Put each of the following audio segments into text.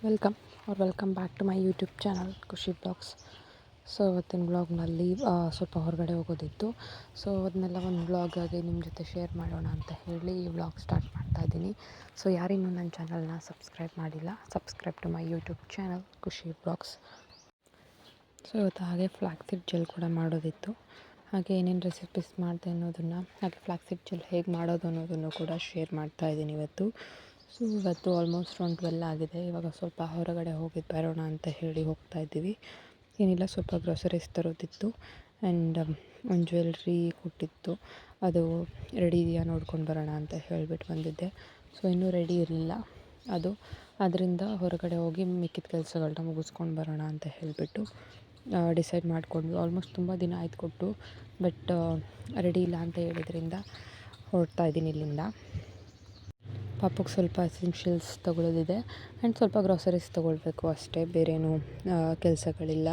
Welcome back to my YouTube channel Khushi blogs. So ಇವತ್ತಿನ ಬ್ಲಾಗ್ನಲ್ಲಿ ಸ್ವಲ್ಪ ಹೊರಗಡೆ ಹೋಗೋದಿತ್ತು. ಸೊ ಅದನ್ನೆಲ್ಲ ಒಂದು ಬ್ಲಾಗಾಗಿ ನಿಮ್ಮ ಜೊತೆ ಶೇರ್ ಮಾಡೋಣ ಅಂತ ಹೇಳಿ ಈ ಬ್ಲಾಗ್ ಸ್ಟಾರ್ಟ್ ಮಾಡ್ತಾಯಿದ್ದೀನಿ. ಸೊ ಯಾರಿನ್ನೂ ನನ್ನ ಚಾನಲ್ನ ಸಬ್ಸ್ಕ್ರೈಬ್ ಮಾಡಿಲ್ಲ, subscribe to my YouTube channel Khushi blogs. So ಇವತ್ತು ಹಾಗೆ ಫ್ಲಾಕ್ಸೀಡ್ ಜೆಲ್ ಕೂಡ ಮಾಡೋದಿತ್ತು. ಹಾಗೆ ಏನೇನು ರೆಸಿಪೀಸ್ ಮಾಡಿದೆ ಅನ್ನೋದನ್ನು, ಹಾಗೆ ಫ್ಲಾಕ್ಸೀಡ್ ಜೆಲ್ ಹೇಗೆ ಮಾಡೋದು ಅನ್ನೋದನ್ನು ಕೂಡ ಶೇರ್ ಮಾಡ್ತಾಯಿದ್ದೀನಿ ಇವತ್ತು. ಸೊ ಇವತ್ತು ಆಲ್ಮೋಸ್ಟ್ 12 ಆಗಿದೆ. ಇವಾಗ ಸ್ವಲ್ಪ ಹೊರಗಡೆ ಹೋಗಿ ಬರೋಣ ಅಂತ ಹೇಳಿ ಹೋಗ್ತಾಯಿದ್ದೀವಿ. ಏನಿಲ್ಲ, ಸ್ವಲ್ಪ ಗ್ರೋಸರೀಸ್ ತರೋದಿತ್ತು ಆ್ಯಂಡ್ ಒಂದು ಜ್ಯುವೆಲ್ರಿ ಕೊಟ್ಟಿತ್ತು, ಅದು ರೆಡಿ ಇದೆಯಾ ನೋಡ್ಕೊಂಡು ಬರೋಣ ಅಂತ ಹೇಳಿಬಿಟ್ಟು ಬಂದಿದ್ದೆ. ಸೊ ಇನ್ನೂ ರೆಡಿ ಇರಲಿಲ್ಲ ಅದು, ಅದರಿಂದ ಹೊರಗಡೆ ಹೋಗಿ ಮಿಕ್ಕಿದ ಕೆಲಸಗಳನ್ನ ಮುಗಿಸ್ಕೊಂಡು ಬರೋಣ ಅಂತ ಹೇಳಿಬಿಟ್ಟು ಡಿಸೈಡ್ ಮಾಡಿಕೊಂಡ್ವಿ. ಆಲ್ಮೋಸ್ಟ್ ತುಂಬ ದಿನ ಆಯ್ತು ಕೊಟ್ಟು, ಬಟ್ ರೆಡಿ ಇಲ್ಲ ಅಂತ ಹೇಳಿದ್ರಿಂದ ಹೊರಡ್ತಾ ಇದ್ದೀನಿ ಇಲ್ಲಿಂದ. ಪಾಪಕ್ಕೆ ಸ್ವಲ್ಪ ಎಸೆನ್ಷಿಯಲ್ಸ್ ತೊಗೊಳ್ಳೋದಿದೆ ಆ್ಯಂಡ್ ಸ್ವಲ್ಪ ಗ್ರೋಸರೀಸ್ ತೊಗೊಳ್ಬೇಕು ಅಷ್ಟೇ, ಬೇರೇನೂ ಕೆಲಸಗಳಿಲ್ಲ.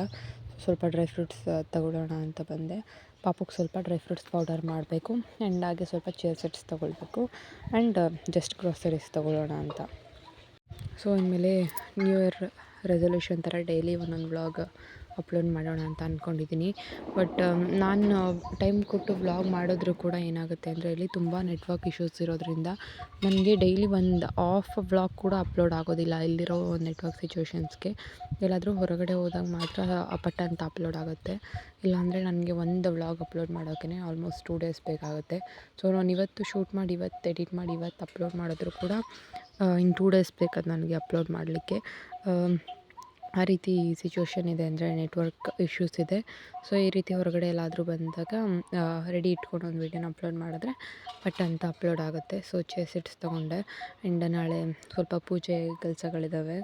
ಸ್ವಲ್ಪ ಡ್ರೈ ಫ್ರೂಟ್ಸ್ ತೊಗೊಳ್ಳೋಣ ಅಂತ ಬಂದೆ. ಪಾಪಕ್ಕೆ ಸ್ವಲ್ಪ ಡ್ರೈ ಫ್ರೂಟ್ಸ್ ಪೌಡರ್ ಮಾಡಬೇಕು ಆ್ಯಂಡ್ ಹಾಗೆ ಸ್ವಲ್ಪ ಚೇರ್ ಸೆಟ್ಸ್ ತೊಗೊಳ್ಬೇಕು ಆ್ಯಂಡ್ ಜಸ್ಟ್ ಗ್ರೋಸರೀಸ್ ತೊಗೊಳ್ಳೋಣ ಅಂತ. ಸೊ ಇನ್ಮೇಲೆ ನ್ಯೂ ಇಯರ್ ರೆಸೊಲ್ಯೂಷನ್ ಥರ ಡೈಲಿ ಒಂದೊಂದು ವ್ಲಾಗ್ ಅಪ್ಲೋಡ್ ಮಾಡೋಣ ಅಂತ ಅಂದ್ಕೊಂಡಿದ್ದೀನಿ. ಬಟ್ ನಾನು ಟೈಮ್ ಕೊಟ್ಟು ವ್ಲಾಗ್ ಮಾಡಿದ್ರೂ ಕೂಡ ಏನಾಗುತ್ತೆ ಅಂದರೆ, ಇಲ್ಲಿ ತುಂಬ ನೆಟ್ವರ್ಕ್ ಇಶ್ಯೂಸ್ ಇರೋದ್ರಿಂದ ನನಗೆ ಡೈಲಿ ಒಂದು ಆಫ್ ವ್ಲಾಗ್ ಕೂಡ ಅಪ್ಲೋಡ್ ಆಗೋದಿಲ್ಲ ಇಲ್ಲಿರೋ ನೆಟ್ವರ್ಕ್ ಸಿಚುವೇಶನ್ಸ್ಗೆ. ಎಲ್ಲಾದರೂ ಹೊರಗಡೆ ಹೋದಾಗ ಮಾತ್ರ ಪಟ್ಟ ಅಂತ ಅಪ್ಲೋಡ್ ಆಗುತ್ತೆ, ಇಲ್ಲಾಂದರೆ ನನಗೆ ಒಂದು ವ್ಲಾಗ್ ಅಪ್ಲೋಡ್ ಮಾಡೋಕ್ಕೆ ಆಲ್ಮೋಸ್ಟ್ 2 ಡೇಸ್ ಬೇಕಾಗುತ್ತೆ. ಸೊ ನಾನು ಇವತ್ತು ಶೂಟ್ ಮಾಡಿ ಇವತ್ತು ಎಡಿಟ್ ಮಾಡಿ ಇವತ್ತು ಅಪ್ಲೋಡ್ ಮಾಡಿದ್ರು ಕೂಡ ಇನ್ನು 2 ಡೇಸ್ ಬೇಕಾದ ನನಗೆ ಅಪ್ಲೋಡ್ ಮಾಡಲಿಕ್ಕೆ. ಆ ರೀತಿ ಸಿಚುವೇಶನ್ ಇದೆ, ಅಂದರೆ ನೆಟ್ವರ್ಕ್ ಇಶ್ಯೂಸ್ ಇದೆ. ಸೊ ಈ ರೀತಿ ಹೊರಗಡೆ ಎಲ್ಲಾದರೂ ಬಂದಾಗ ರೆಡಿ ಇಟ್ಕೊಂಡು ಒಂದು ವೀಡಿಯೋನ ಅಪ್ಲೋಡ್ ಮಾಡಿದ್ರೆ ಪಟ್ ಅಂತ ಅಪ್ಲೋಡ್ ಆಗುತ್ತೆ. ಸೊ ಚೇರ್ ಸೆಟ್ಸ್ ತೊಗೊಂಡೆ ಆ್ಯಂಡ್ ನಾಳೆ ಸ್ವಲ್ಪ ಪೂಜೆ ಕೆಲಸಗಳಿದ್ದಾವೆ,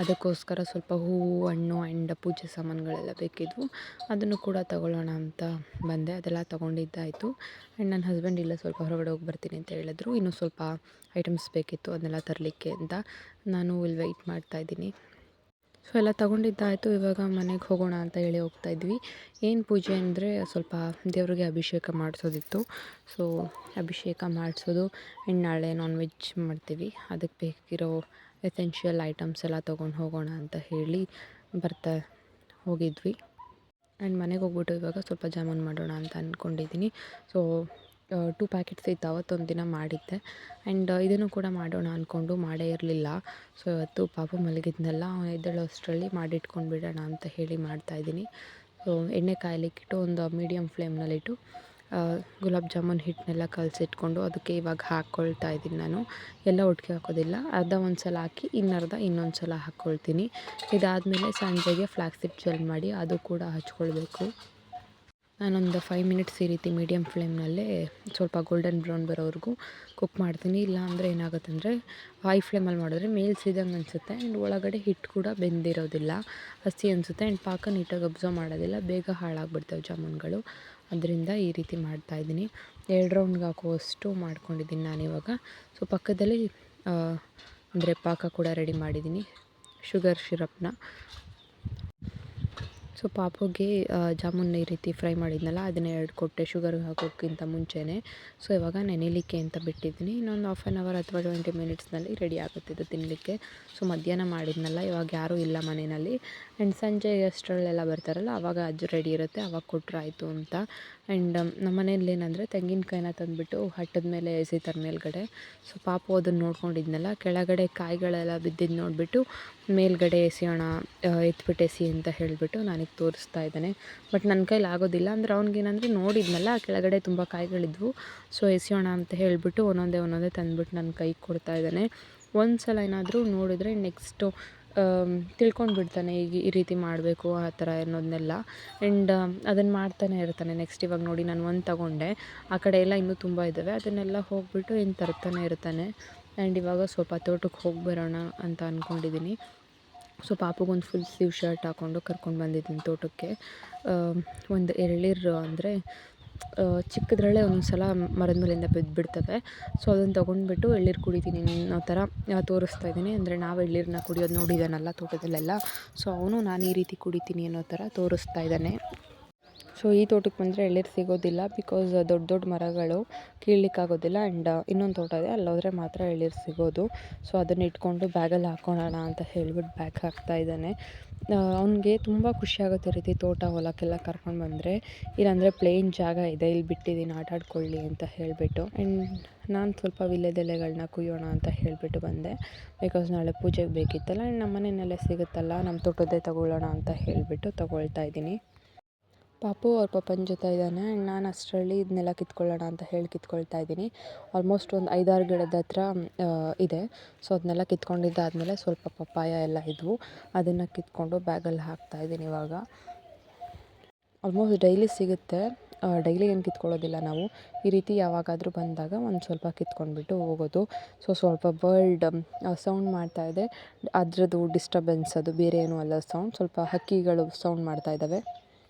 ಅದಕ್ಕೋಸ್ಕರ ಸ್ವಲ್ಪ ಹೂವು, ಹಣ್ಣು ಆ್ಯಂಡ್ ಪೂಜೆ ಸಾಮಾನುಗಳೆಲ್ಲ ಬೇಕಿದ್ವು, ಅದನ್ನು ಕೂಡ ತಗೊಳ್ಳೋಣ ಅಂತ ಬಂದೆ. ಅದೆಲ್ಲ ತೊಗೊಂಡಿದ್ದಾಯಿತು ಆ್ಯಂಡ್ ನನ್ನ ಹಸ್ಬೆಂಡ್ ಇಲ್ಲ, ಸ್ವಲ್ಪ ಹೊರಗಡೆ ಹೋಗಿ ಬರ್ತೀನಿ ಅಂತ ಹೇಳಿದ್ರು. ಇನ್ನೂ ಸ್ವಲ್ಪ ಐಟಮ್ಸ್ ಬೇಕಿತ್ತು ಅದನ್ನೆಲ್ಲ ತರಲಿಕ್ಕೆ ಅಂತ ನಾನು ಇಲ್ಲಿ ವೆಯ್ಟ್ ಮಾಡ್ತಾಯಿದ್ದೀನಿ. ಸೊ ಎಲ್ಲ ತೊಗೊಂಡಿದ್ದಾಯಿತು. ಇವಾಗ ಮನೆಗೆ ಹೋಗೋಣ ಅಂತ ಹೇಳಿ ಹೋಗ್ತಾಯಿದ್ವಿ. ಏನು ಪೂಜೆ ಅಂದರೆ, ಸ್ವಲ್ಪ ದೇವ್ರಿಗೆ ಅಭಿಷೇಕ ಮಾಡಿಸೋದಿತ್ತು. ಸೊ ಅಭಿಷೇಕ ಮಾಡಿಸೋದು ಆ್ಯಂಡ್ ನಾಳೆ ನಾನ್ ವೆಜ್ ಮಾಡ್ತೀವಿ, ಅದಕ್ಕೆ ಬೇಕಿರೋ ಎಸೆನ್ಷಿಯಲ್ ಐಟಮ್ಸ್ ಎಲ್ಲ ತೊಗೊಂಡು ಹೋಗೋಣ ಅಂತ ಹೇಳಿ ಹೋಗಿದ್ವಿ. ಆ್ಯಂಡ್ ಮನೆಗೆ ಹೋಗ್ಬಿಟ್ಟು ಇವಾಗ ಸ್ವಲ್ಪ ಜಾಮೂನ್ ಮಾಡೋಣ ಅಂತ ಅಂದ್ಕೊಂಡಿದ್ದೀನಿ. ಸೊ 2 ಪ್ಯಾಕೆಟ್ಸ್ ಇತ್ತು, ಅವತ್ತೊಂದು ದಿನ ಮಾಡಿದ್ದೆ ಆ್ಯಂಡ್ ಇದನ್ನು ಕೂಡ ಮಾಡೋಣ ಅಂದ್ಕೊಂಡು ಮಾಡೇ ಇರಲಿಲ್ಲ. ಸೊ ಇವತ್ತು ಪಾಪು ಮಲಗಿದ್ನೆಲ್ಲ ಅವನು ಎದ್ದೇಳೋ ಅಷ್ಟರಲ್ಲಿ ಮಾಡಿಟ್ಕೊಂಡು ಬಿಡೋಣ ಅಂತ ಹೇಳಿ ಮಾಡ್ತಾಯಿದ್ದೀನಿ. ಸೊ ಎಣ್ಣೆ ಕಾಯಲಿಕ್ಕಿಟ್ಟು ಒಂದು ಮೀಡಿಯಮ್ ಫ್ಲೇಮ್ನಲ್ಲಿಟ್ಟು ಗುಲಾಬ್ ಜಾಮೂನ್ ಹಿಟ್ಟನ್ನೆಲ್ಲ ಕಲಸಿಟ್ಕೊಂಡು ಅದಕ್ಕೆ ಇವಾಗ ಹಾಕ್ಕೊಳ್ತಾ ಇದ್ದೀನಿ. ನಾನು ಎಲ್ಲ ಒಟ್ಟಿಗೆ ಹಾಕೋದಿಲ್ಲ, ಅರ್ಧ ಒಂದು ಸಲ ಹಾಕಿ ಇನ್ನರ್ಧ ಇನ್ನೊಂದು ಸಲ ಹಾಕ್ಕೊಳ್ತೀನಿ. ಇದಾದಮೇಲೆ ಸಂಜೆಗೆ ಫ್ಲಾಕ್ಸೀಡ್ ಜೆಲ್ ಮಾಡಿ ಅದು ಕೂಡ ಹಚ್ಕೊಳ್ಬೇಕು. ನಾನೊಂದು 5 ಮಿನಿಟ್ಸ್ ಈ ರೀತಿ ಮೀಡಿಯಮ್ ಫ್ಲೇಮ್ನಲ್ಲೇ ಸ್ವಲ್ಪ ಗೋಲ್ಡನ್ ಬ್ರೌನ್ ಬರೋವರೆಗೂ ಕುಕ್ ಮಾಡ್ತೀನಿ. ಇಲ್ಲ ಅಂದರೆ ಏನಾಗುತ್ತೆ ಅಂದರೆ, ಹೈ ಫ್ಲೇಮಲ್ಲಿ ಮಾಡಿದ್ರೆ ಮೇಲ್ ಸಿದಂಗೆ ಅನಿಸುತ್ತೆ ಆ್ಯಂಡ್ ಒಳಗಡೆ ಹಿಟ್ಟು ಕೂಡ ಬೆಂದಿರೋದಿಲ್ಲ, ಹಸಿ ಅನಿಸುತ್ತೆ ಆ್ಯಂಡ್ ಪಾಕ ನೀಟಾಗಿ ಅಬ್ಸರ್ವ್ ಮಾಡೋದಿಲ್ಲ, ಬೇಗ ಹಾಳಾಗ್ಬಿಡ್ತವೆ ಜಾಮೂನ್ಗಳು. ಅದರಿಂದ ಈ ರೀತಿ ಮಾಡ್ತಾಯಿದ್ದೀನಿ. 2 ರೌಂಡ್ಗೆ ಹಾಕುವಷ್ಟು ಮಾಡ್ಕೊಂಡಿದ್ದೀನಿ ನಾನಿವಾಗ. ಸೊ ಪಕ್ಕದಲ್ಲಿ ಅಂದರೆ ಪಾಕ ಕೂಡ ರೆಡಿ ಮಾಡಿದ್ದೀನಿ, ಶುಗರ್ ಶಿರಪ್ನ. ಸೊ ಪಾಪುಗೆ ಜಾಮೂನ್ ಈ ರೀತಿ ಫ್ರೈ ಮಾಡಿದ್ನಲ್ಲ ಅದನ್ನೇ 2 ಕೊಟ್ಟೆ ಶುಗರ್ ಹಾಕೋಕ್ಕಿಂತ ಮುಂಚೆನೇ. ಸೊ ಇವಾಗ ನೆನೆಯಲಿಕ್ಕೆ ಅಂತ ಬಿಟ್ಟಿದ್ದೀನಿ. ಇನ್ನೊಂದು 1/2 ಅವರ್ ಅಥವಾ 20 ಮಿನಿಟ್ಸ್ನಲ್ಲಿ ರೆಡಿ ಆಗುತ್ತೆ ಇದು ತಿನ್ನಲಿಕ್ಕೆ. ಸೊ ಮಧ್ಯಾಹ್ನ ಮಾಡಿದ್ನಲ್ಲ, ಇವಾಗ ಯಾರೂ ಇಲ್ಲ ಮನೆಯಲ್ಲಿ ಆ್ಯಂಡ್ ಸಂಜೆ ಅಷ್ಟರಲ್ಲೆಲ್ಲ ಬರ್ತಾರಲ್ಲ ಆವಾಗ ಅದು ರೆಡಿ ಇರುತ್ತೆ, ಆವಾಗ ಕೊಟ್ಟರೆ ಆಯಿತು ಅಂತ. ಆ್ಯಂಡ್ ನಮ್ಮ ಮನೇಲಿ ಏನಂದರೆ, ತೆಂಗಿನಕಾಯಿನ ತಂದುಬಿಟ್ಟು ಹಟ್ಟದ ಮೇಲೆ ಎಸಿತಾರೆ ಮೇಲ್ಗಡೆ. ಸೊ ಪಾಪು ಅದನ್ನು ನೋಡ್ಕೊಂಡಿದ್ನಲ್ಲ, ಕೆಳಗಡೆ ಕಾಯಿಗಳೆಲ್ಲ ಬಿದ್ದಿದ್ದು ನೋಡಿಬಿಟ್ಟು ಮೇಲ್ಗಡೆ ಎಸೆಯೋಣ, ಎತ್ಬಿಟ್ಟು ಎಸಿ ಅಂತ ಹೇಳಿಬಿಟ್ಟು ನನಗೆ ತೋರಿಸ್ತಾ ಇದ್ದಾನೆ. ಬಟ್ ನನ್ನ ಕೈಲಿ ಆಗೋದಿಲ್ಲ, ಅಂದರೆ ಅವ್ನಿಗೇನಂದರೆ ನೋಡಿದ್ನಲ್ಲ ಕೆಳಗಡೆ ತುಂಬ ಕಾಯಿಗಳಿದ್ವು. ಸೊ ಎಸೆಯೋಣ ಅಂತ ಹೇಳಿಬಿಟ್ಟು ಒಂದೊಂದೇ ತಂದುಬಿಟ್ಟು ನನ್ನ ಕೈಗೆ ಕೊಡ್ತಾ ಇದ್ದಾನೆ. ಒಂದು ಸಲ ಏನಾದರೂ ನೋಡಿದರೆ ನೆಕ್ಸ್ಟು ತಿಳ್ಕೊಂಡು ಬಿಡ್ತಾನೆ, ಈಗ ಈ ರೀತಿ ಮಾಡಬೇಕು ಆ ಥರ ಅನ್ನೋದನ್ನೆಲ್ಲ. ಆ್ಯಂಡ್ ಅದನ್ನು ಮಾಡ್ತಾನೆ ಇರ್ತಾನೆ. ನೆಕ್ಸ್ಟ್ ಇವಾಗ ನೋಡಿ, ನಾನು ಒಂದು ತೊಗೊಂಡೆ, ಆ ಕಡೆ ಎಲ್ಲ ಇನ್ನೂ ತುಂಬ ಇದ್ದಾವೆ, ಅದನ್ನೆಲ್ಲ ಹೋಗಿಬಿಟ್ಟು ಏನು ತರ್ತಾನೆ ಇರ್ತಾನೆ. ಆ್ಯಂಡ್ ಇವಾಗ ಸ್ವಲ್ಪ ತೋಟಕ್ಕೆ ಹೋಗಿ ಬರೋಣ ಅಂತ ಅಂದ್ಕೊಂಡಿದ್ದೀನಿ. ಸೊ ಪಾಪುಗೊಂದು ಫುಲ್ ಸ್ಲೀವ್ ಶರ್ಟ್ ಹಾಕ್ಕೊಂಡು ಕರ್ಕೊಂಡು ಬಂದಿದ್ದೀನಿ ತೋಟಕ್ಕೆ. ಒಂದು ಎಳ್ನೀರು ಅಂದರೆ ಚಿಕ್ಕದ್ರಲ್ಲೇ ಒಂದೊಂದು ಸಲ ಮರದ ಮೇಲಿಂದ ಬಿದ್ದುಬಿಡ್ತವೆ. ಸೊ ಅದನ್ನು ತೊಗೊಂಡ್ಬಿಟ್ಟು ಎಳ್ನೀರು ಕುಡಿತೀನಿ ಅನ್ನೋ ಥರ ತೋರಿಸ್ತಾ ಇದ್ದೀನಿ. ಅಂದರೆ ನಾವು ಎಳ್ನೀರನ್ನ ಕುಡಿಯೋದು ನೋಡಿದ್ದಾನಲ್ಲ ತೋಟದಲ್ಲೆಲ್ಲ, ಸೊ ಅವನು ನಾನು ಈ ರೀತಿ ಕುಡಿತೀನಿ ಅನ್ನೋ ಥರ ತೋರಿಸ್ತಾ ಇದ್ದಾನೆ. ಸೊ ಈ ತೋಟಕ್ಕೆ ಬಂದರೆ ಎಳ್ನೀರು ಸಿಗೋದಿಲ್ಲ, ಬಿಕಾಸ್ ದೊಡ್ಡ ದೊಡ್ಡ ಮರಗಳು ಕೀಳಲಿಕ್ಕಾಗೋದಿಲ್ಲ. ಆ್ಯಂಡ್ ಇನ್ನೊಂದು ತೋಟ ಇದೆ, ಅಲ್ಲೋದ್ರೆ ಮಾತ್ರ ಎಳ್ನೀರು ಸಿಗೋದು. ಸೊ ಅದನ್ನು ಇಟ್ಕೊಂಡು ಬ್ಯಾಗಲ್ಲಿ ಹಾಕ್ಕೊಳ್ಳೋಣ ಅಂತ ಹೇಳ್ಬಿಟ್ಟು ಬ್ಯಾಗ್ ಹಾಕ್ತಾ ಇದ್ದಾನೆ. ಅವನಿಗೆ ತುಂಬ ಖುಷಿಯಾಗುತ್ತೆ ಈ ರೀತಿ ತೋಟ ಹೊಲಕ್ಕೆಲ್ಲ ಕರ್ಕೊಂಡು ಬಂದರೆ. ಇಲ್ಲಾಂದರೆ ಪ್ಲೇನ್ ಜಾಗ ಇದೆ, ಇಲ್ಲಿ ಬಿಟ್ಟಿದ್ದೀನಿ ಆಟ ಆಡ್ಕೊಳ್ಳಿ ಅಂತ ಹೇಳಿಬಿಟ್ಟು. ಆ್ಯಂಡ್ ನಾನು ಸ್ವಲ್ಪ ವೀಳ್ಯದೆಲೆಗಳನ್ನ ಕುಯ್ಯೋಣ ಅಂತ ಹೇಳಿಬಿಟ್ಟು ಬಂದೆ, ಬಿಕಾಸ್ ನಾಳೆ ಪೂಜೆಗೆ ಬೇಕಿತ್ತಲ್ಲ. ಆ್ಯಂಡ್ ನಮ್ಮ ಮನೆಯಲ್ಲೇ ಸಿಗುತ್ತಲ್ಲ, ನಮ್ಮ ತೋಟದ್ದೇ ತೊಗೊಳ್ಳೋಣ ಅಂತ ಹೇಳಿಬಿಟ್ಟು ತೊಗೊಳ್ತಾ ಇದ್ದೀನಿ. ಪಾಪು ಅವ್ರ ಪಪ್ಪನ ಜೊತೆ ಇದ್ದಾನೆ. ಆ್ಯಂಡ್ ನಾನು ಅಷ್ಟರಲ್ಲಿ ಇದನ್ನೆಲ್ಲ ಕಿತ್ಕೊಳ್ಳೋಣ ಅಂತ ಹೇಳಿ ಕಿತ್ಕೊಳ್ತಾ ಇದ್ದೀನಿ. ಆಲ್ಮೋಸ್ಟ್ ಒಂದು 5-6 ಗಿಡದ ಹತ್ರ ಇದೆ. ಸೊ ಅದನ್ನೆಲ್ಲ ಕಿತ್ಕೊಂಡಿದ್ದಾದಮೇಲೆ ಸ್ವಲ್ಪ ಪಪ್ಪಾಯ ಎಲ್ಲ ಇದ್ವು, ಅದನ್ನು ಕಿತ್ಕೊಂಡು ಬ್ಯಾಗಲ್ಲಿ ಹಾಕ್ತಾಯಿದ್ದೀನಿ ಇವಾಗ. ಆಲ್ಮೋಸ್ಟ್ ಡೈಲಿ ಸಿಗುತ್ತೆ, ಡೈಲಿ ಏನು ಕಿತ್ಕೊಳ್ಳೋದಿಲ್ಲ ನಾವು. ಈ ರೀತಿ ಯಾವಾಗಾದರೂ ಬಂದಾಗ ಒಂದು ಸ್ವಲ್ಪ ಕಿತ್ಕೊಂಡ್ಬಿಟ್ಟು ಹೋಗೋದು. ಸೊ ಸ್ವಲ್ಪ ಬರ್ಡ್ ಸೌಂಡ್ ಮಾಡ್ತಾಯಿದೆ, ಅದರದ್ದು ಡಿಸ್ಟರ್ಬೆನ್ಸ್, ಅದು ಬೇರೆ ಏನೂ ಅಲ್ಲ ಸೌಂಡ್. ಸ್ವಲ್ಪ ಹಕ್ಕಿಗಳು ಸೌಂಡ್ ಮಾಡ್ತಾ ಇದ್ದಾವೆ.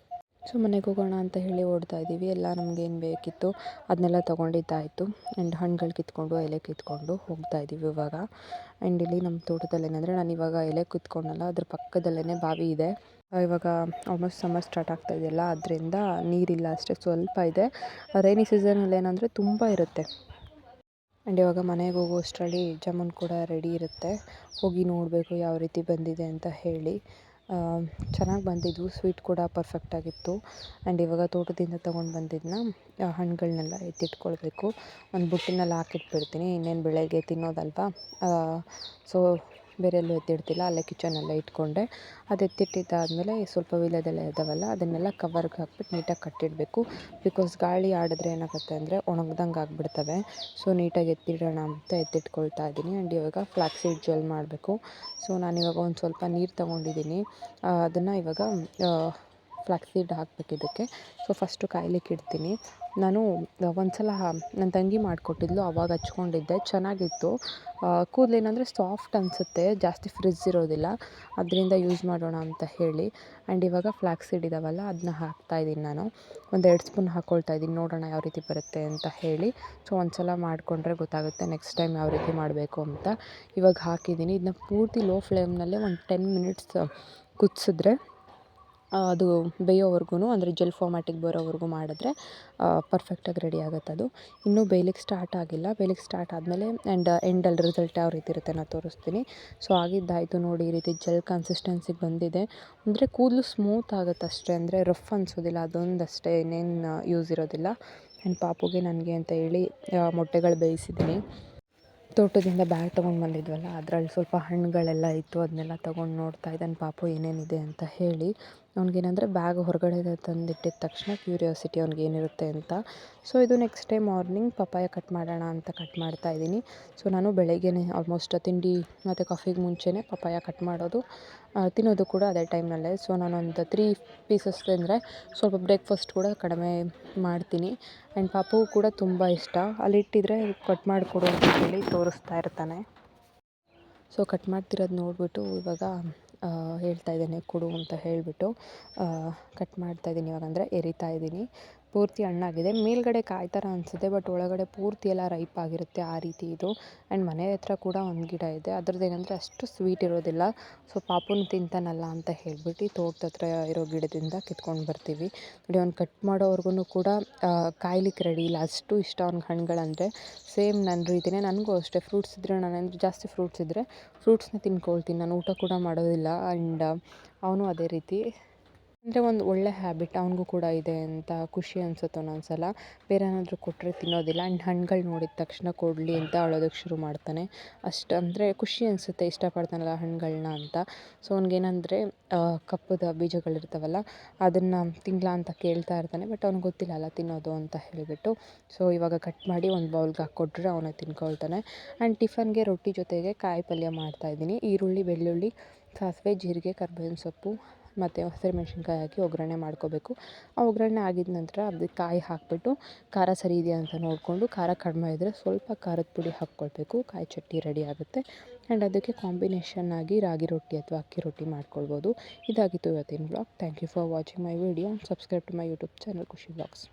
ಸೊ ಮನೆಗೆ ಹೋಗೋಣ ಅಂತ ಹೇಳಿ ಓಡ್ತಾ ಇದ್ದೀವಿ. ಎಲ್ಲ ನಮಗೇನು ಬೇಕಿತ್ತು ಅದನ್ನೆಲ್ಲ ತೊಗೊಂಡಿದ್ದಾಯಿತು. ಆ್ಯಂಡ್ ಹಣ್ಣುಗಳು ಕಿತ್ಕೊಂಡು ಎಲೆ ಕಿತ್ಕೊಂಡು ಹೋಗ್ತಾ ಇದ್ದೀವಿ ಇವಾಗ. ಆ್ಯಂಡ್ ಇಲ್ಲಿ ನಮ್ಮ ತೋಟದಲ್ಲಿ ಏನಂದರೆ, ನಾನು ಇವಾಗ ಎಲೆ ಕಿತ್ಕೊಂಡಲ್ಲ, ಅದ್ರ ಪಕ್ಕದಲ್ಲೇ ಬಾವಿ ಇದೆ. ಇವಾಗ ಆಲ್ಮೋಸ್ಟ್ ಸಮ್ಮರ್ ಸ್ಟಾರ್ಟ್ ಆಗ್ತಾ ಇದೆಯಲ್ಲ, ಅದರಿಂದ ನೀರಿಲ್ಲ, ಅಷ್ಟೇ ಸ್ವಲ್ಪ ಇದೆ. ರೈನಿ ಸೀಸನಲ್ಲಿ ಏನಂದರೆ ತುಂಬ ಇರುತ್ತೆ. ಆ್ಯಂಡ್ ಇವಾಗ ಮನೆಗೆ ಹೋಗುವಷ್ಟರಲ್ಲಿ ಜಾಮೂನ್ ಕೂಡ ರೆಡಿ ಇರುತ್ತೆ. ಹೋಗಿ ನೋಡಬೇಕು ಯಾವ ರೀತಿ ಬಂದಿದೆ ಅಂತ ಹೇಳಿ. ಚೆನ್ನಾಗಿ ಬಂದಿದ್ವು, ಸ್ವೀಟ್ ಕೂಡ ಪರ್ಫೆಕ್ಟಾಗಿತ್ತು. ಆ್ಯಂಡ್ ಇವಾಗ ತೋಟದಿಂದ ತೊಗೊಂಡು ಬಂದಿದ್ದನ್ನ ಹಣ್ಣುಗಳನ್ನೆಲ್ಲ ಎತ್ತಿಟ್ಕೊಳ್ಬೇಕು. ಒಂದು ಬುಟ್ಟಿನಲ್ಲಿ ಹಾಕಿಟ್ಬಿಡ್ತೀನಿ, ಇನ್ನೇನು ಬೆಳಗ್ಗೆ ತಿನ್ನೋದಲ್ವಾ. ಸೊ ಬೇರೆ ಎಲ್ಲೂ ಎತ್ತಿಡ್ತಿಲ್ಲ, ಅಲ್ಲೇ ಕಿಚನಲ್ಲೇ ಇಟ್ಕೊಂಡೆ. ಅದು ಎತ್ತಿಟ್ಟಿದ್ದಾದಮೇಲೆ ಸ್ವಲ್ಪ ವೀಳ್ಯದೆಲೆ ಇದ್ದಾವಲ್ಲ, ಅದನ್ನೆಲ್ಲ ಕವರ್ಗೆ ಹಾಕ್ಬಿಟ್ಟು ನೀಟಾಗಿ ಕಟ್ಟಿಡಬೇಕು. ಬಿಕಾಸ್ ಗಾಳಿ ಆಡಿದ್ರೆ ಏನಾಗುತ್ತೆ ಅಂದರೆ ಒಣಗ್ದಂಗೆ ಆಗಿಬಿಡ್ತವೆ. ಸೊ ನೀಟಾಗಿ ಎತ್ತಿಡೋಣ ಅಂತ ಎತ್ತಿಟ್ಕೊಳ್ತಾ ಇದ್ದೀನಿ. ಆ್ಯಂಡ್ ಇವಾಗ ಫ್ಲಾಕ್ಸ್ ಸೀಡ್ ಜೆಲ್ ಮಾಡಬೇಕು. ಸೊ ನಾನಿವಾಗ ಒಂದು ಸ್ವಲ್ಪ ನೀರು ತೊಗೊಂಡಿದ್ದೀನಿ, ಅದನ್ನು ಇವಾಗ ಫ್ಲಾಕ್ಸ್ ಸೀಡ್ ಹಾಕಬೇಕು ಇದಕ್ಕೆ. ಸೊ ಫಸ್ಟು ಕಾಯ್ಲಿಕ್ಕೆ ಇಡ್ತೀನಿ. ನಾನು ಒಂದು ಸಲ ನನ್ನ ತಂಗಿ ಮಾಡಿಕೊಟ್ಟಿದ್ಲು, ಆವಾಗ ಹಚ್ಕೊಂಡಿದ್ದೆ, ಚೆನ್ನಾಗಿತ್ತು. ಕೂದಲೇನಂದರೆ ಸಾಫ್ಟ್ ಅನಿಸುತ್ತೆ, ಜಾಸ್ತಿ ಫ್ರಿಜ್ ಇರೋದಿಲ್ಲ, ಅದರಿಂದ ಯೂಸ್ ಮಾಡೋಣ ಅಂತ ಹೇಳಿ. ಆ್ಯಂಡ್ ಇವಾಗ ಫ್ಲಾಕ್ಸ್ ಸೀಡ್ ಇದ್ದಾವಲ್ಲ, ಅದನ್ನ ಹಾಕ್ತಾಯಿದ್ದೀನಿ ನಾನು. ಒಂದು 2 ಸ್ಪೂನ್ ಹಾಕ್ಕೊಳ್ತಾ ಇದ್ದೀನಿ, ನೋಡೋಣ ಯಾವ ರೀತಿ ಬರುತ್ತೆ ಅಂತ ಹೇಳಿ. ಸೊ ಒಂದು ಸಲ ಮಾಡಿಕೊಂಡ್ರೆ ಗೊತ್ತಾಗುತ್ತೆ ನೆಕ್ಸ್ಟ್ ಟೈಮ್ ಯಾವ ರೀತಿ ಮಾಡಬೇಕು ಅಂತ. ಇವಾಗ ಹಾಕಿದ್ದೀನಿ, ಇದನ್ನ ಪೂರ್ತಿ ಲೋ ಫ್ಲೇಮ್ನಲ್ಲೇ ಒಂದು 10 ಮಿನಿಟ್ಸ್ ಕುದಿಸಿದ್ರೆ ಅದು ಬೇಯೋವರೆಗೂ, ಅಂದರೆ ಜೆಲ್ ಫಾರ್ಮ್ಯಾಟಿಗೆ ಬರೋವರೆಗೂ ಮಾಡಿದ್ರೆ ಪರ್ಫೆಕ್ಟಾಗಿ ರೆಡಿ ಆಗುತ್ತೆ. ಅದು ಇನ್ನೂ ಬೇಯಲಿಕ್ಕೆ ಸ್ಟಾರ್ಟ್ ಆಗಿಲ್ಲ. ಬೇಯಲಿಕ್ಕೆ ಸ್ಟಾರ್ಟ್ ಆದಮೇಲೆ ಆ್ಯಂಡ್ ಎಂಡಲ್ಲಿ ರಿಸಲ್ಟ್ ಯಾವ ರೀತಿ ಇರುತ್ತೆ ನಾನು ತೋರಿಸ್ತೀನಿ. ಸೊ ಆಗಿದ್ದಾಯಿತು ನೋಡಿ, ಈ ರೀತಿ ಜೆಲ್ ಕನ್ಸಿಸ್ಟೆನ್ಸಿಗೆ ಬಂದಿದೆ. ಅಂದರೆ ಕೂದಲು ಸ್ಮೂತ್ ಆಗುತ್ತೆ ಅಷ್ಟೇ, ಅಂದರೆ ರಫ್ ಅನಿಸೋದಿಲ್ಲ, ಅದೊಂದಷ್ಟೇ, ಇನ್ನೇನು ಯೂಸ್ ಇರೋದಿಲ್ಲ. ಆ್ಯಂಡ್ ಪಾಪುಗೆ ನನಗೆ ಅಂತ ಹೇಳಿ ಮೊಟ್ಟೆಗಳು ಬೇಯಿಸಿದ್ದೀನಿ. ತೋಟದಿಂದ ಬ್ಯಾಗ್ ತೊಗೊಂಡು ಬಂದಿದ್ವಲ್ಲ, ಅದರಲ್ಲಿ ಸ್ವಲ್ಪ ಹಣ್ಣುಗಳೆಲ್ಲ ಇತ್ತು, ಅದನ್ನೆಲ್ಲ ತೊಗೊಂಡು ನೋಡ್ತಾ ಇದ್ದಾನೆ ಪಾಪು ಏನೇನಿದೆ ಅಂತ ಹೇಳಿ. ಅವ್ನಿಗೇನಂದರೆ ಬ್ಯಾಗ್ ಹೊರಗಡೆ ತಂದಿಟ್ಟಿದ ತಕ್ಷಣ ಕ್ಯೂರಿಯಾಸಿಟಿ ಅವ್ನಿಗೇನಿರುತ್ತೆ ಅಂತ. ಸೊ ಇದು next day morning papaya cut ಮಾಡೋಣ ಅಂತ ಕಟ್ ಮಾಡ್ತಾ ಇದ್ದೀನಿ. ಸೊ ನಾನು ಬೆಳಗ್ಗೆನೇ ಆಲ್ಮೋಸ್ಟ್ ತಿಂಡಿ ಮತ್ತು ಕಾಫಿಗೆ ಮುಂಚೆನೇ ಪಪ್ಪಾಯ ಕಟ್ ಮಾಡೋದು, ತಿನ್ನೋದು ಕೂಡ ಅದೇ ಟೈಮ್ನಲ್ಲೇ. ಸೊ ನಾನೊಂದು 3 ಪೀಸಸ್ ತಿಂದರೆ ಸ್ವಲ್ಪ ಬ್ರೇಕ್ಫಾಸ್ಟ್ ಕೂಡ ಕಡಿಮೆ ಮಾಡ್ತೀನಿ. ಆ್ಯಂಡ್ ಪಾಪುಗೂ ಕೂಡ ತುಂಬ ಇಷ್ಟ, ಅಲ್ಲಿಟ್ಟಿದ್ರೆ ಕಟ್ ಮಾಡಿಕೊಡು ಅಂತ ಹೇಳಿ ತೋರಿಸ್ತಾ ಇರ್ತಾನೆ. ಸೊ ಕಟ್ ಮಾಡ್ತಿರೋದು ನೋಡಿಬಿಟ್ಟು ಇವಾಗ ಹೇಳ್ತಾ ಇದ್ದಾನೆ ಕೊಡು ಅಂತ ಹೇಳಿಬಿಟ್ಟು ಕಟ್ ಮಾಡ್ತಾಯಿದ್ದೀನಿ. ಇವಾಗ ಅಂದರೆ ಎರಿತಾ ಇದ್ದೀನಿ. ಪೂರ್ತಿ ಹಣ್ಣಾಗಿದೆ, ಮೇಲ್ಗಡೆ ಕಾಯಿ ಥರ ಅನಿಸುತ್ತೆ, ಬಟ್ ಒಳಗಡೆ ಪೂರ್ತಿ ಎಲ್ಲ ರೈಪ್ ಆಗಿರುತ್ತೆ, ಆ ರೀತಿ ಇದು. ಆ್ಯಂಡ್ ಮನೆ ಹತ್ರ ಕೂಡ ಒಂದು ಗಿಡ ಇದೆ, ಅದ್ರದ್ದು ಏನಂದರೆ ಅಷ್ಟು ಸ್ವೀಟ್ ಇರೋದಿಲ್ಲ. ಸೊ ಪಾಪುನ ತಿಂತಾನಲ್ಲ ಅಂತ ಹೇಳಿಬಿಟ್ಟು ತೋಟದ ಹತ್ರ ಇರೋ ಗಿಡದಿಂದ ಕಿತ್ಕೊಂಡು ಬರ್ತೀವಿ. ನೋಡಿ ಅವ್ನು ಕಟ್ ಮಾಡೋವರೆಗೂ ಕೂಡ ಕಾಯ್ಲಿಕ್ಕೆ ರೆಡಿ ಇಲ್ಲ, ಅಷ್ಟು ಇಷ್ಟ ಅವ್ನಿಗೆ ಹಣ್ಣುಗಳಂದರೆ. ಸೇಮ್ ನನ್ನ ರೀತಿಯೇ ನನಗೂ ಅಷ್ಟೇ, ಫ್ರೂಟ್ಸ್ ಇದ್ದರೆ ನಾನೇನು ಜಾಸ್ತಿ ಫ್ರೂಟ್ಸ್ ಇದ್ದರೆ ಫ್ರೂಟ್ಸ್ನ ತಿನ್ಕೊಳ್ತೀನಿ, ನಾನು ಊಟ ಕೂಡ ಮಾಡೋದಿಲ್ಲ. ಆ್ಯಂಡ್ ಅವನು ಅದೇ ರೀತಿ, ಅಂದರೆ ಒಂದು ಒಳ್ಳೆ ಹ್ಯಾಬಿಟ್ ಅವನಿಗೂ ಕೂಡ ಇದೆ ಅಂತ ಖುಷಿ ಅನಿಸುತ್ತೆ ಒಂದೊಂದು ಸಲ. ಬೇರೆ ಏನಾದರೂ ಕೊಟ್ಟರೆ ತಿನ್ನೋದಿಲ್ಲ. ಆ್ಯಂಡ್ ಹಣ್ಣುಗಳು ನೋಡಿದ ತಕ್ಷಣ ಕೊಡಲಿ ಅಂತ ಅಳೋದಕ್ಕೆ ಶುರು ಮಾಡ್ತಾನೆ. ಅಷ್ಟು ಅಂದರೆ ಖುಷಿ ಅನಿಸುತ್ತೆ, ಇಷ್ಟಪಡ್ತಾನಲ್ಲ ಹಣ್ಣುಗಳನ್ನ ಅಂತ. ಸೊ ಅವ್ನಿಗೇನಂದರೆ ಕಪ್ಪದ ಬೀಜಗಳಿರ್ತಾವಲ್ಲ, ಅದನ್ನು ತಿನ್ನಲಾ ಅಂತ ಕೇಳ್ತಾ ಇರ್ತಾನೆ, ಬಟ್ ಅವ್ನಿಗೆ ಗೊತ್ತಿಲ್ಲ ಅಲ್ಲ ತಿನ್ನೋದು ಅಂತ ಹೇಳಿಬಿಟ್ಟು. ಸೊ ಇವಾಗ ಕಟ್ ಮಾಡಿ ಒಂದು ಬೌಲ್ಗೆ ಹಾಕ್ಕೊಟ್ರೆ ಅವನೇ ತಿನ್ಕೊಳ್ತಾನೆ. ಆ್ಯಂಡ್ ಟಿಫನ್ಗೆ ರೊಟ್ಟಿ ಜೊತೆಗೆ ಕಾಯಿ ಪಲ್ಯ ಮಾಡ್ತಾಯಿದ್ದೀನಿ. ಈರುಳ್ಳಿ, ಬೆಳ್ಳುಳ್ಳಿ, ಸಾಸಿವೆ, ಜೀರಿಗೆ, ಕರ್ಬೇವಿನ ಸೊಪ್ಪು ಮತ್ತು ಹಸಿಮೆಣ್ಸಿನ್ಕಾಯಿ ಹಾಕಿ ಒಗ್ಗರಣೆ ಮಾಡ್ಕೋಬೇಕು. ಆ ಒಗ್ಗರಣೆ ಆಗಿದ ನಂತರ ಅದಕ್ಕೆ ಕಾಯಿ ಹಾಕಿಬಿಟ್ಟು ಖಾರ ಸರಿ ಇದೆಯಾ ಅಂತ ನೋಡಿಕೊಂಡು, ಖಾರ ಕಡಿಮೆ ಇದ್ದರೆ ಸ್ವಲ್ಪ ಖಾರದ ಪುಡಿ ಹಾಕ್ಕೊಳ್ಬೇಕು, ಕಾಯಿ ಚಟ್ನಿ ರೆಡಿ ಆಗುತ್ತೆ. ಆ್ಯಂಡ್ ಅದಕ್ಕೆ ಕಾಂಬಿನೇಷನ್ ಆಗಿ ರಾಗಿ ರೊಟ್ಟಿ ಅಥವಾ ಅಕ್ಕಿ ರೊಟ್ಟಿ ಮಾಡ್ಕೊಳ್ಬೋದು. ಇದಾಗಿತ್ತು ಇವತ್ತಿನ blog. Thank you for watching my video. Subscribe to my YouTube channel Khushi blogs.